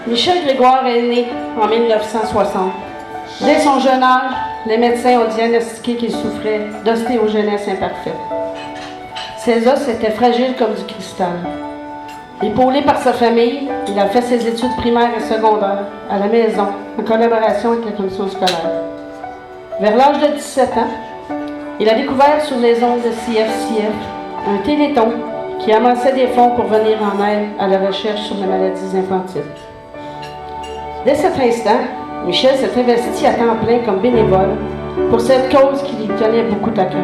Michel Grégoire est né en 1960. Dès son jeune âge, les médecins ont diagnostiqué qu'il souffrait d'ostéogenèse imparfaite. Ses os étaient fragiles comme du cristal. Épaulé par sa famille, il a fait ses études primaires et secondaires à la maison, en collaboration avec la commission scolaire. Vers l'âge de 17 ans, il a découvert sur les ondes de CFCF un téléthon qui amassait des fonds pour venir en aide à la recherche sur les maladies infantiles. Dès cet instant, Michel s'est investi à temps plein comme bénévole pour cette cause qui lui tenait beaucoup à cœur.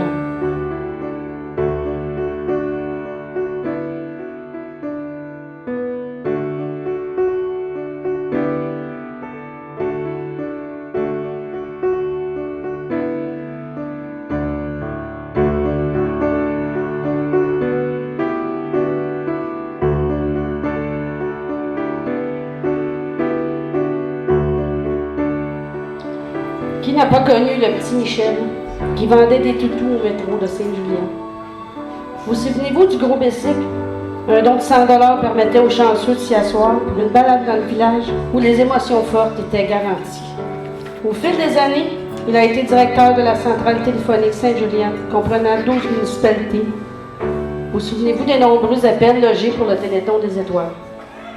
Qui n'a pas connu le petit Michel qui vendait des toutous au métro de Saint-Julien? Vous souvenez-vous du gros bicycle? Un don de 100 $ permettait aux chanceux de s'y asseoir pour une balade dans le village où les émotions fortes étaient garanties. Au fil des années, il a été directeur de la centrale téléphonique Saint-Julien, comprenant 12 municipalités. Vous souvenez-vous des nombreux appels logés pour le Téléthon des Étoiles?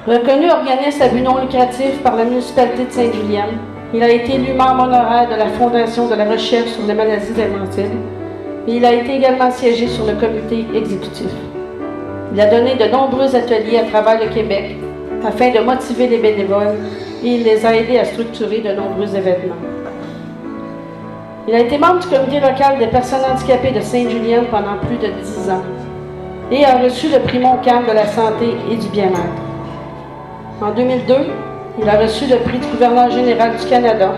Reconnu organisme à but non lucratif par la municipalité de Saint-Julien, il a été élu membre honoraire de la Fondation de la recherche sur les maladies infantiles et il a été également siégé sur le comité exécutif. Il a donné de nombreux ateliers à travers le Québec afin de motiver les bénévoles et il les a aidés à structurer de nombreux événements. Il a été membre du comité local des personnes handicapées de Saint-Julien pendant plus de 10 ans et a reçu le prix Montcalm de la santé et du bien-être. En 2002, il a reçu le prix du gouverneur général du Canada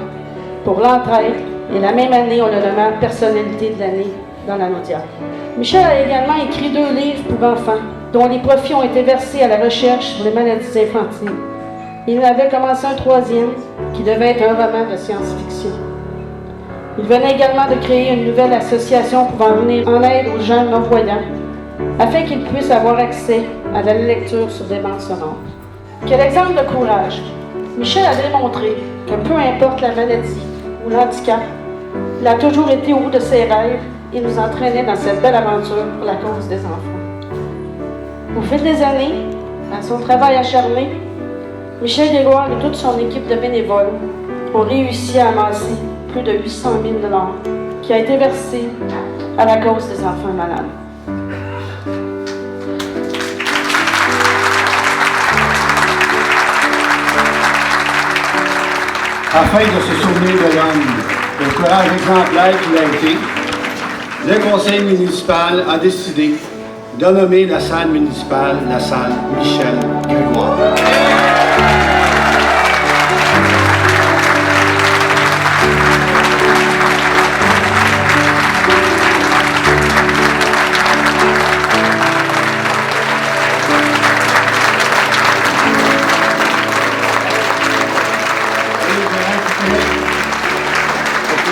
pour l'entraide et la même année, on le nommé personnalité de l'année dans la Naudière. Michel a également écrit 2 livres pour enfants dont les profits ont été versés à la recherche sur les maladies infantiles. Il avait commencé un 3e qui devait être un roman de science-fiction. Il venait également de créer une nouvelle association pouvant venir en aide aux jeunes non-voyants afin qu'ils puissent avoir accès à la lecture sur des bandes sonores. Quel exemple de courage! Michel a démontré que peu importe la maladie ou l'handicap, il a toujours été au bout de ses rêves et nous entraînait dans cette belle aventure pour la cause des enfants. Au fil des années, à son travail acharné, Michel Grégoire et toute son équipe de bénévoles ont réussi à amasser plus de 800 000 $ qui a été versé à la cause des enfants malades. Afin de se souvenir de l'homme, le courage exemplaire qu'il a été, le conseil municipal a décidé de nommer la salle municipale la salle Michel Grégoire.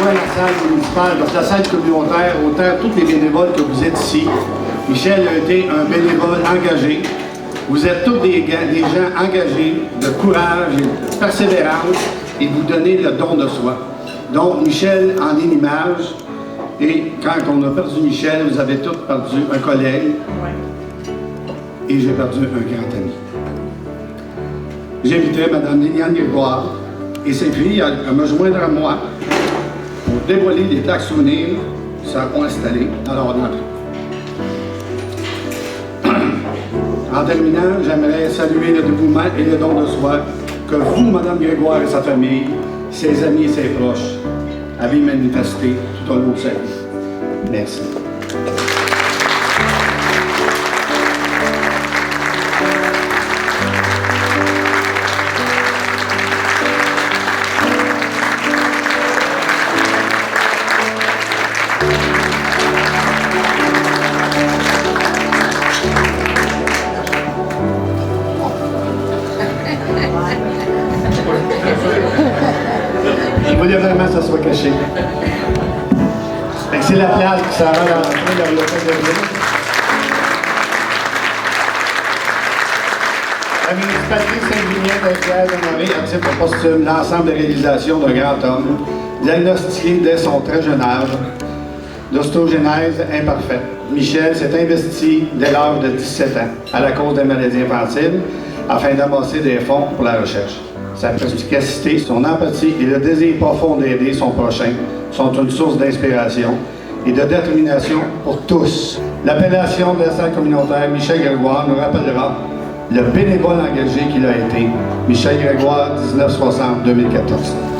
La salle municipale, parce que la salle communautaire, autant tous les bénévoles que vous êtes ici, Michel a été un bénévole engagé. Vous êtes tous des gens engagés, de courage et de persévérance, et vous donnez le don de soi. Donc, Michel en est l'image, et quand on a perdu Michel, vous avez tous perdu un collègue, et j'ai perdu un grand ami. J'inviterai Mme Liliane Grégoire et ses filles à me joindre à moi pour dévoiler les plaques souvenirs qui seront installées dans leur entrée. En terminant, j'aimerais saluer le dévouement et le don de soi que vous, Mme Grégoire et sa famille, ses amis et ses proches, avez manifesté tout au long de sa vie. Merci. Je voulais vraiment que ça soit caché. C'est la plage qui s'en va dans l'hôtel de ville. La municipalité de Saint-Julien est fière d'honorer à titre posthume l'ensemble des réalisations d'un grand homme, diagnostiqué dès son très jeune âge, d'ostogénèse imparfaite. Michel s'est investi dès l'âge de 17 ans à la cause des maladies infantiles afin d'amasser des fonds pour la recherche. Sa perspicacité, son empathie et le désir profond d'aider son prochain sont une source d'inspiration et de détermination pour tous. L'appellation de la salle communautaire Michel Grégoire nous rappellera le bénévole engagé qu'il a été. Michel Grégoire, 1960-2014.